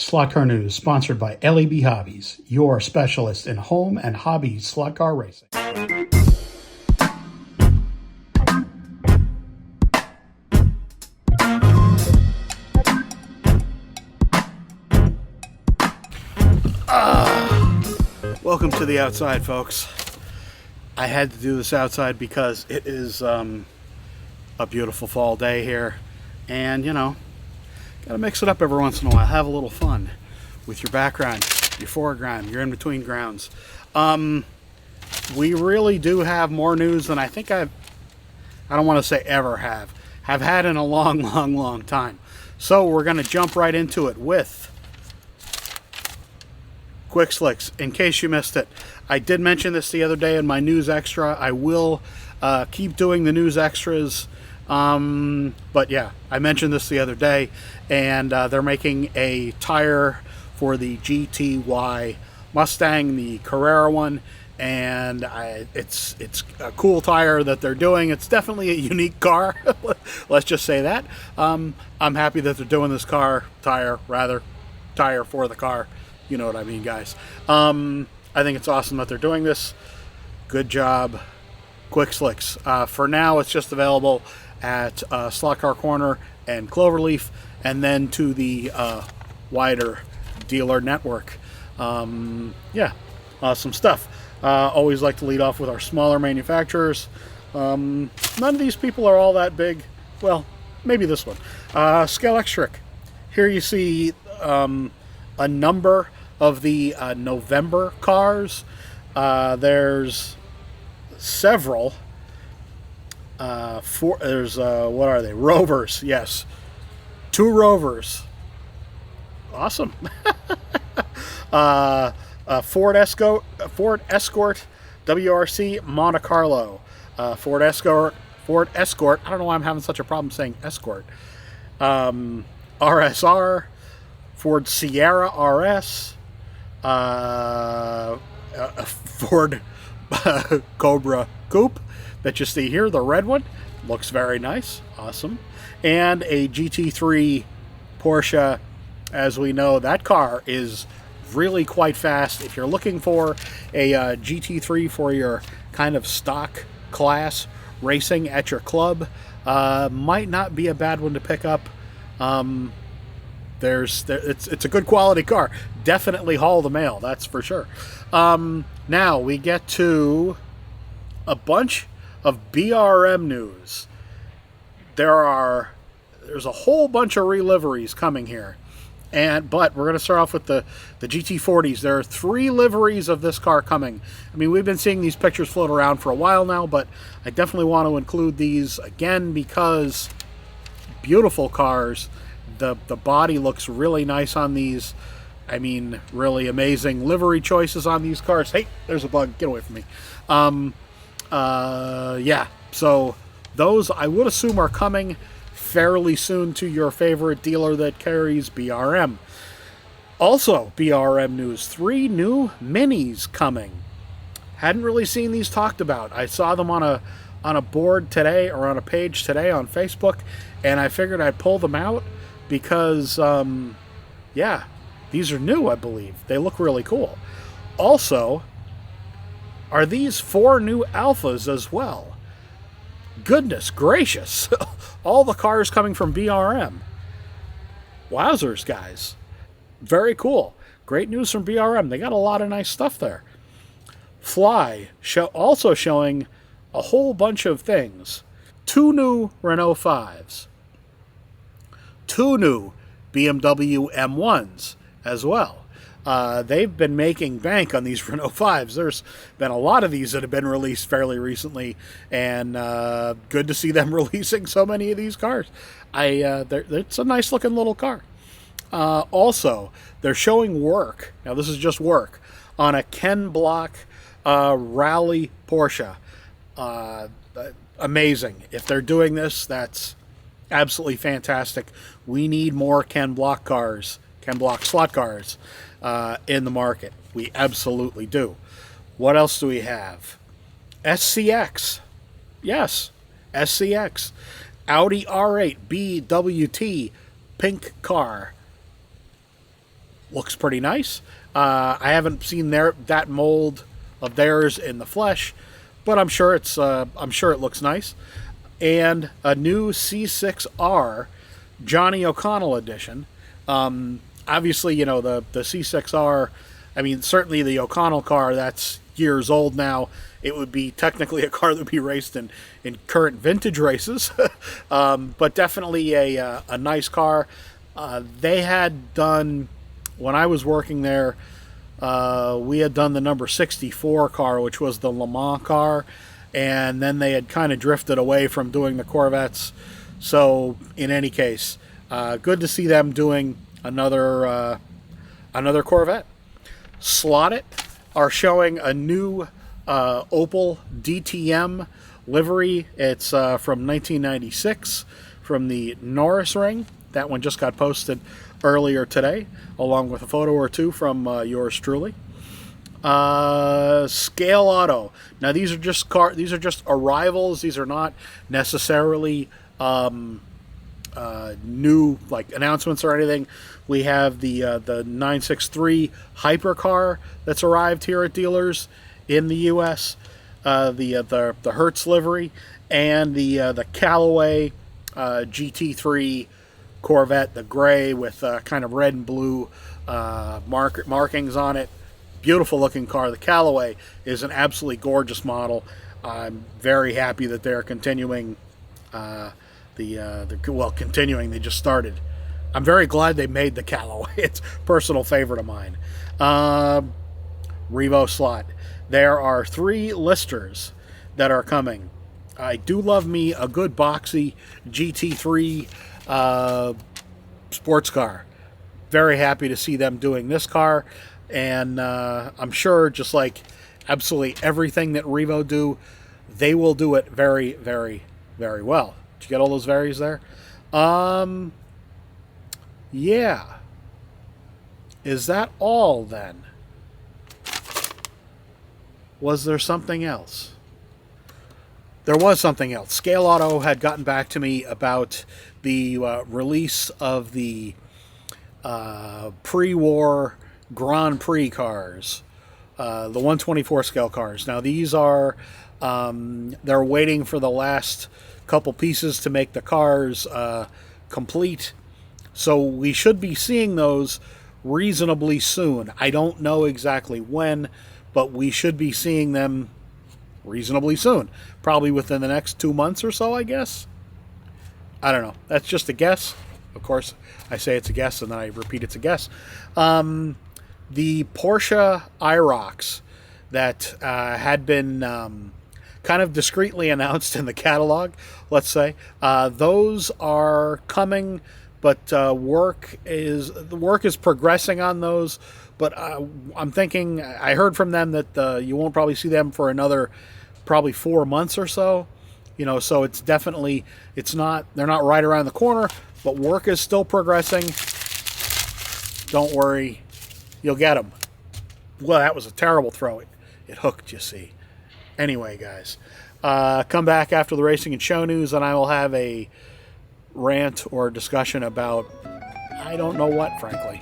Slot Car News, sponsored by LEB Hobbies, your specialist in home and hobby slot car racing. Welcome to the outside, folks. I had to do this outside because it is a beautiful fall day here, and you know, gotta mix it up every once in a while. Have a little fun with your background, your foreground, your in-between grounds. We really do have more news than I think I don't want to say ever have had in a long time. So we're gonna jump right into it with Quick Slicks. In case you missed it, I did mention this the other day in my news extra. I will keep doing the news extras. But yeah, I mentioned this the other day, and they're making a tire for the GTY Mustang, the Carrera one, and it's a cool tire that they're doing. It's definitely a unique car. Let's just say that. I'm happy that they're doing this tire for the car. You know what I mean, guys. I think it's awesome that they're doing this. Good job, Quick Slicks. For now, it's just available at Slot Car Corner and Cloverleaf, and then to the wider dealer network. Yeah, awesome stuff. Always like to lead off with our smaller manufacturers. None of these people are all that big. Well, maybe this one. Scalextric. Here you see a number of the November cars. There's several. There's what are they? Rovers, yes. 2 Rovers. Awesome. Ford Escort WRC Monte Carlo. Ford Escort. I don't know why I'm having such a problem saying Escort. RSR. Ford Sierra RS. Ford Cobra Coupe that you see here, the red one, looks very nice, awesome. And a GT3 Porsche. As we know, that car is really quite fast. If you're looking for a GT3 for your kind of stock class racing at your club, might not be a bad one to pick up. It's a good quality car. Definitely haul the mail, that's for sure. Now we get to a bunch of BRM news. There's a whole bunch of reliveries coming here, but we're going to start off with the GT40s. There are 3 liveries of this car coming. I mean, we've been seeing these pictures float around for a while now, but I definitely want to include these again because beautiful cars. The body looks really nice on these. I mean, really amazing livery choices on these cars. Hey, there's a bug. Get away from me. Yeah, so those I would assume are coming fairly soon to your favorite dealer that carries BRM. Also, BRM news, 3 new Minis coming. Hadn't really seen these talked about. I saw them on a board today, or on a page today on Facebook, and I figured I'd pull them out because, yeah, these are new, I believe. They look really cool. Also, are these 4 new Alphas as well? Goodness gracious. All the cars coming from BRM. Wowzers, guys. Very cool. Great news from BRM. They got a lot of nice stuff there. Fly also showing a whole bunch of things. 2 new Renault 5s. 2 new BMW M1s as well. They've been making bank on these Renault 5s. There's been a lot of these that have been released fairly recently, and good to see them releasing so many of these cars. It's a nice looking little car. Also, they're showing work. Now, this is just work on a Ken Block Rally Porsche. Amazing. If they're doing this, that's absolutely fantastic. We need more Ken Block slot cars in the market. We absolutely do. What else do we have? SCX. Yes, SCX. Audi R8 BWT pink car. Looks pretty nice. I haven't seen that mold of theirs in the flesh, but I'm sure it looks nice. And a new C6R Johnny O'Connell edition. Obviously, the C6R. I mean, certainly the O'Connell car, that's years old now. It would be technically a car that would be raced in current vintage races, but definitely a nice car. They had done, when I was working there, we had done the number 64 car, which was the Le Mans car, and then they had kind of drifted away from doing the Corvettes. So, in any case, good to see them doing another Corvette. Slotted are showing a new Opel DTM livery. It's from 1996 from the Norris Ring. That one just got posted earlier today, along with a photo or two from yours truly. Scale Auto. Now these are just arrivals. These are not necessarily new like announcements or anything. We have the 963 hypercar that's arrived here at dealers in the U.S. The Hertz livery, and the Callaway GT3 Corvette, the gray with kind of red and blue markings on it. Beautiful looking car. The Callaway is an absolutely gorgeous model. I'm very happy that they're continuing. Continuing. They just started. I'm very glad they made the Callaway. It's a personal favorite of mine. Revo slot. There are 3 listers that are coming. I do love me a good boxy GT3 sports car. Very happy to see them doing this car, and I'm sure just like absolutely everything that Revo do, they will do it very, very, very well. Did you get all those varies there? Yeah. Is that all then? Was there something else? There was something else. Scale Auto had gotten back to me about the release of the pre-war Grand Prix cars, the 124 scale cars. Now these are, they're waiting for the last couple pieces to make the cars complete. So we should be seeing those reasonably soon. I don't know exactly when, but we should be seeing them reasonably soon. Probably within the next 2 months or so, I guess. I don't know. That's just a guess. Of course, I say it's a guess and then I repeat it's a guess. The Porsche IROX that had been kind of discreetly announced in the catalog, let's say, those are coming, but work is progressing on those. But I'm thinking, I heard from them that you won't probably see them for another probably 4 months or so. So it's definitely, they're not right around the corner, but work is still progressing. Don't worry, you'll get them. Well, that was a terrible throw. It hooked, you see. Anyway, guys, come back after the racing and show news, and I will have a rant or discussion about I don't know what, frankly.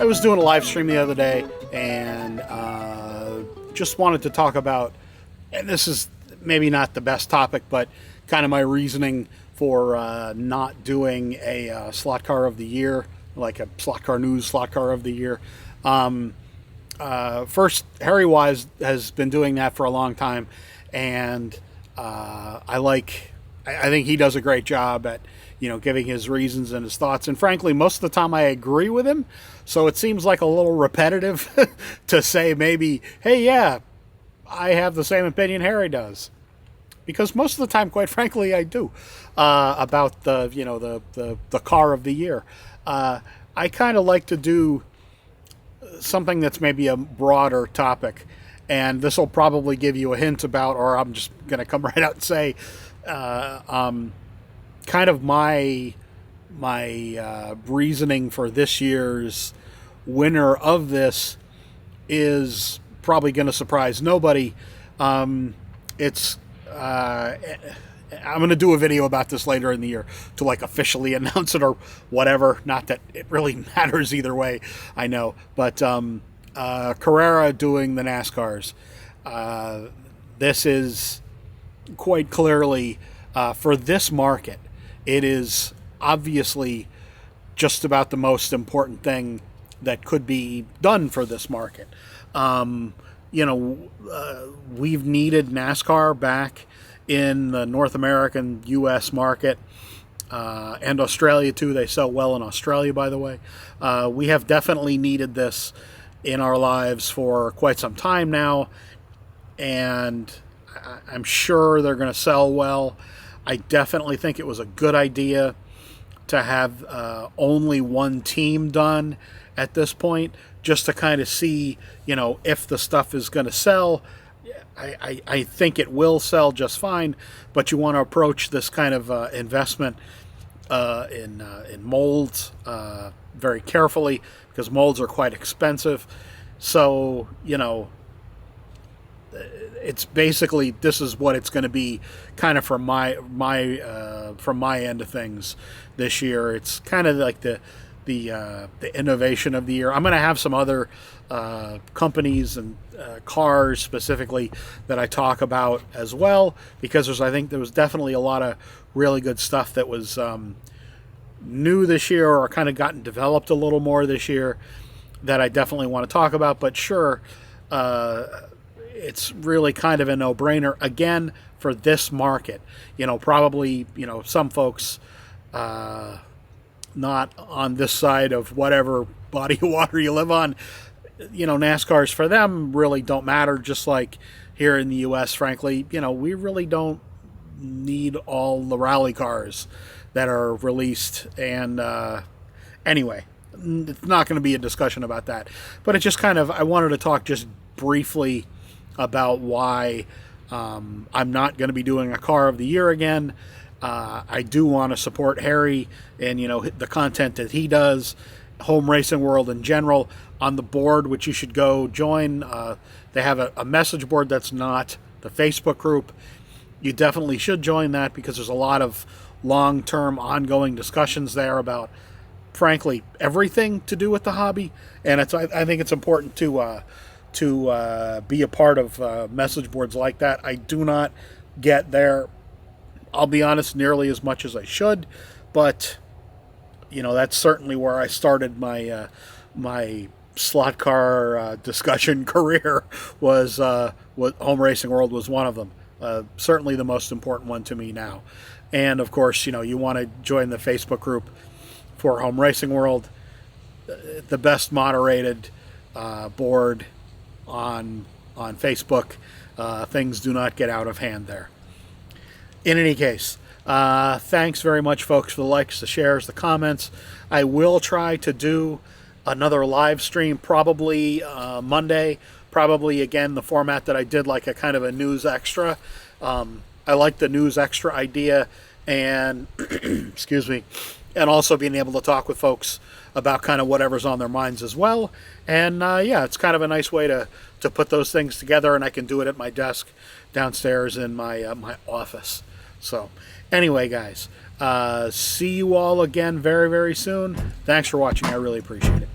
I was doing a live stream the other day and just wanted to talk about, and this is maybe not the best topic, but kind of my reasoning for not doing a slot car of the year, like a slot car news slot car of the year. first, Harry Wise has been doing that for a long time, and I think he does a great job at giving his reasons and his thoughts. And frankly, most of the time I agree with him. So it seems like a little repetitive to say maybe, hey, yeah, I have the same opinion Harry does, because most of the time, quite frankly, I do about the car of the year. I kind of like to do something that's maybe a broader topic, and this will probably give you a hint about, or I'm just going to come right out and say, kind of my reasoning for this year's winner of this is probably going to surprise nobody. It's I'm going to do a video about this later in the year to like officially announce it or whatever. Not that it really matters either way, I know. But Carrera doing the NASCARs. This is quite clearly, for this market, it is obviously just about the most important thing that could be done for this market. We've needed NASCAR back in the North American U.S. market, and Australia too. They sell well in Australia, by the way. We have definitely needed this in our lives for quite some time now, and I'm sure they're going to sell well. I definitely think it was a good idea to have only one team done at this point, just to kind of see, if the stuff is going to sell. I think it will sell just fine, but you want to approach this kind of investment in molds very carefully, because molds are quite expensive. So, it's basically, this is what it's going to be kind of from my end of things this year. It's kind of like the innovation of the year. I'm going to have some other companies and cars specifically that I talk about as well, because I think there was definitely a lot of really good stuff that was new this year, or kind of gotten developed a little more this year, that I definitely want to talk about. But sure, it's really kind of a no-brainer again for this market. Probably some folks not on this side of whatever body of water you live on, NASCARs for them really don't matter. Just like here in the U.S., frankly, we really don't need all the rally cars that are released. And anyway, it's not going to be a discussion about that. But it just kind of, I wanted to talk just briefly about why I'm not going to be doing a car of the year again. I do want to support Harry and the content that he does, Home Racing World in general, on the board, which you should go join. They have a message board that's not the Facebook group. You definitely should join that, because there's a lot of long-term ongoing discussions there about, frankly, everything to do with the hobby. And I think it's important to be a part of message boards like that. I do not get there, I'll be honest, nearly as much as I should, but that's certainly where I started my my slot car discussion career. Was what Home Racing World was one of them. Certainly the most important one to me now. And of course, you want to join the Facebook group for Home Racing World, the best moderated board on Facebook. Things do not get out of hand there. In any case, thanks very much, folks, for the likes, the shares, the comments. I will try to do another live stream probably Monday. Probably, again, the format that I did, like a kind of a news extra. I like the news extra idea, and excuse me, and also being able to talk with folks about kind of whatever's on their minds as well. And yeah, it's kind of a nice way to put those things together, and I can do it at my desk downstairs in my my office. So anyway, guys, see you all again very, very soon. Thanks for watching. I really appreciate it.